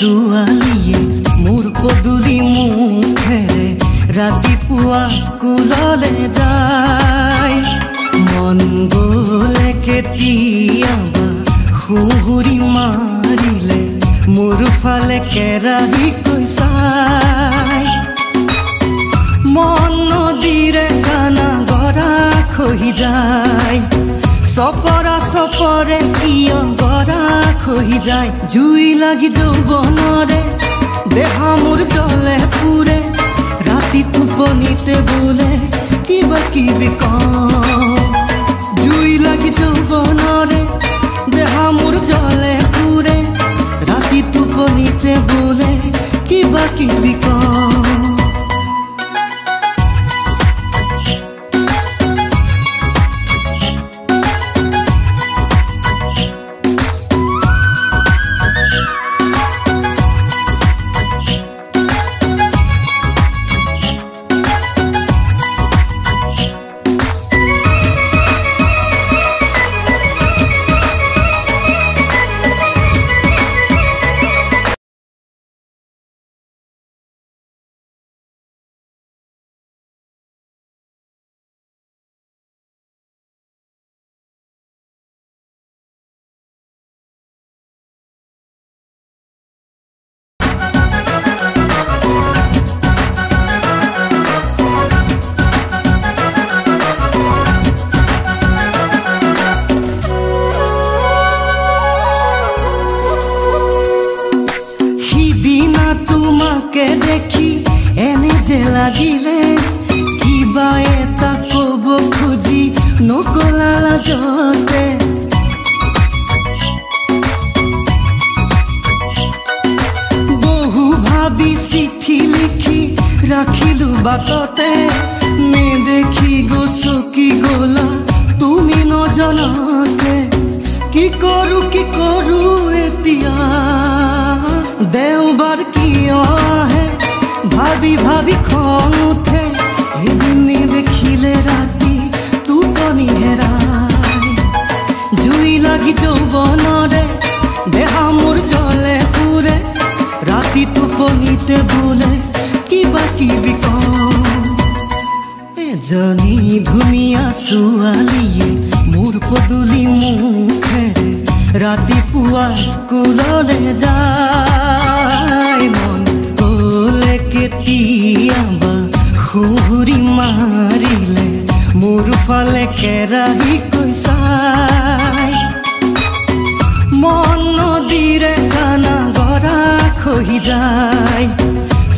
ছোৱালীয়ে মোৰ পদূলি মুখেৰে ৰাতিপুৱা স্কুললৈ যায় মন গ'লে কেতিয়াবা সুহুৰি মাৰিলে মোৰ ফালে কেৰাহীকৈ চাই মন নদীৰে জানা গৰা খহি যায় सपरा सपरे किय गरा खहि जाय जुई लागि যৌবনৰে देहा मोर जले पुरे राति टुपनिते बोले किबा किबि जुई लागि যৌবনৰে देहा मोर जले पुरे राति टुपनिते बोले किबा किबि देखी एने जे लागिले किबा एता कब खुजी नकलाला जते बहु भाबी चिठी लिखी राखिलु बाटते ने देखी गो चकी गला तुमी नजनाते की करू एतिया देवबार किया है भाभी भाभी खंग उठे एदिनी देखिले राति टुपनी हेराय जुई लागि যৌবনৰে देहा मोर जले पुरे राति टुपनिते बोले किबा किबि एजनी धुनिया ছোৱালীয়ে मोर पदूली मुखेरे रातिपुवा स्कुलলৈ যায় मन ग'ले केতিয়াবা সুহুৰি মাৰিলে মোৰ ফালে কেৰাহীকৈ চাই মন নদীৰে জানা গৰা খহি যায়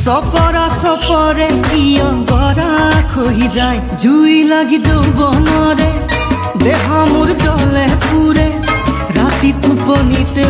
सपरा सपरे किय गरा खहि जाय जुई लागि যৌবনৰে देहा मोर जले पुरे राति टुपनिते